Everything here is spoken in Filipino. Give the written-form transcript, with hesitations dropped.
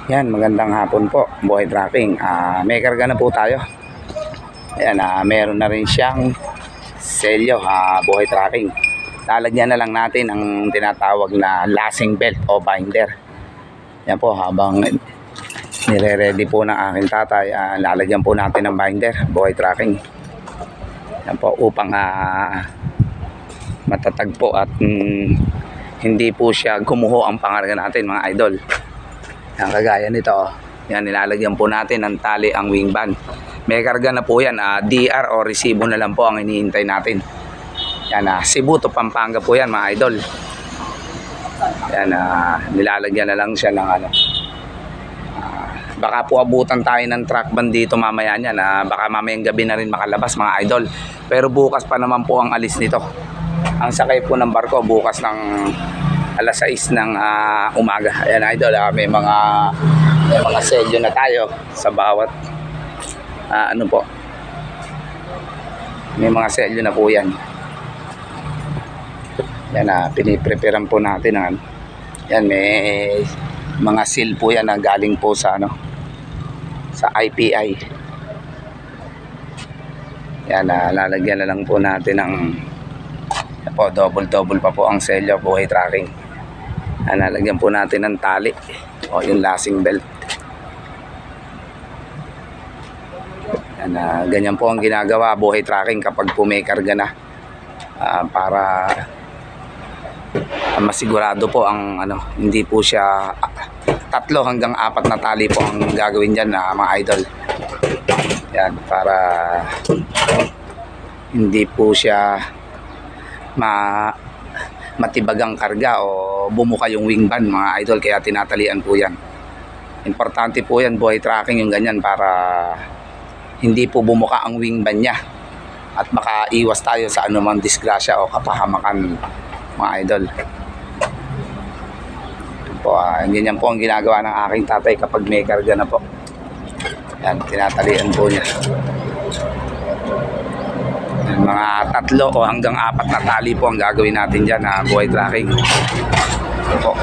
Yan, magandang hapon po, Buhay Tracking. May karga na po tayo. Ayan, meron na rin siyang selyo, Buhay Tracking. Lalagyan na lang natin ang tinatawag na lashing belt o binder. Yan po, habang nire-ready po ng aking tatay, lalagyan po natin ng binder, Buhay Tracking. Yan po, upang matatag po at hindi po siya gumuho ang pangarga natin, mga idol. Yan, kagaya nito, yan, nilalagyan po natin ng tali ang wing band. May karga na po yan, DR o resibo na lang po ang hinihintay natin. Yan, Cebu to Pampanga po yan, mga idol. Yan, nilalagyan na lang siya ng baka po abutan tayo ng truck band dito mamaya niyan. Baka mamayang gabi na rin makalabas, mga idol. Pero bukas pa naman po ang alis nito. Ang sakay po ng barko bukas ng alas 6 ng umaga. Ayan, idol, may mga selyo na tayo sa bawat ano po. May mga selyo na po yan. Yan, pinipreparean po natin ng yan, may mga seal po yan na galing po sa sa IPI. Yan, lalagyan na lang po natin ng po, double pa po ang selyo, Buhay Tracking. Lalagyan po natin ng tali o yung lashing belt. Yan, ganyan po ang ginagawa, Buhay Tracking, kapag po may karga na, para masigurado po ang hindi po siya 3 hanggang 4 na tali po ang gagawin dyan, mga idol. Yan, para hindi po siya matibagang karga o bumuka yung wing band, mga idol, kaya tinatalian po yan. Importante po yan, Buhay Tracking, yung ganyan, para hindi po bumuka ang wing band niya at makaiwas tayo sa anumang disgrasya o kapahamakan, mga idol. Po, ganyan po ang ginagawa ng aking tatay kapag may karga na po. Yan, tinatalian po niya. Mga 3 o hanggang 4 na tali po ang gagawin natin dyan, Buhay Tracking. Ito po.